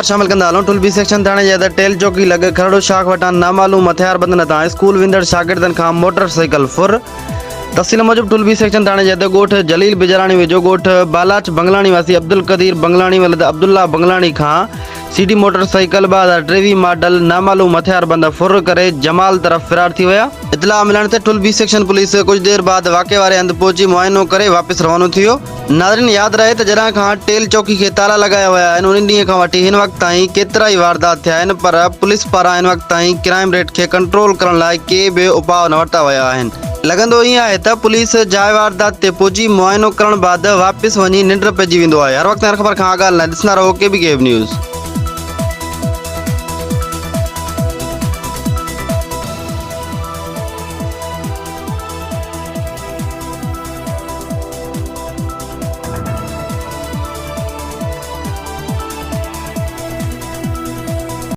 ख़बर शामिल कंदा हलूं। टुलबी सेक्शन थाणे जे अंदरि टेल चौकी लॻ खरड़ो शाख वटां नामालूम हथियारबंदनि तां स्कूल वेंदड़ शागिर्दनि खां मोटरसाइकिल फुर। तफ़सील मूजिब टुलबी सेक्शन थाणे जे अंदरि ॻोठ जलील बिजराणी वेझो ॻोठ बालाच बंगलाणी वासी अब्दुल कदीर बंगलाणी वलद अब्दुल्ला बंगलाणी खां सीडी मोटरसाइकिल 2023 मॉडल नामालूम हथियारबंद फुर करे जमाल तरफ़ फ़िरार थी विया। इतला मिलण ते टुलबी सेक्शन पुलिस कुछ देर बाद वाक़े वारे हंधि पहुची मुआइनो करे वापस रवानो थी वियो। नाज़रीन यादि रहे त जॾहिं खां टेल चौकी खे ताला लॻाया विया आहिनि उन ॾींहं खां वठी हिन वक़्त ताईं केतिरा ई वारदात थिया आहिनि, पर पुलिस पारां हिन वक़्त ताईं क्राइम रेट खे कंट्रोल करण लाइ के बि उपाउ न वरिता विया आहिनि। लॻंदो ईअं आहे त पुलिस जाइ वारदात ते पहुची मुआइनो करण बाद वापसि वञी निंड पइजी वेंदो आहे। हर वक़्तु हर ख़बर खां आगाह लाइ ॾिसंदा रहो KBKF न्यूज़।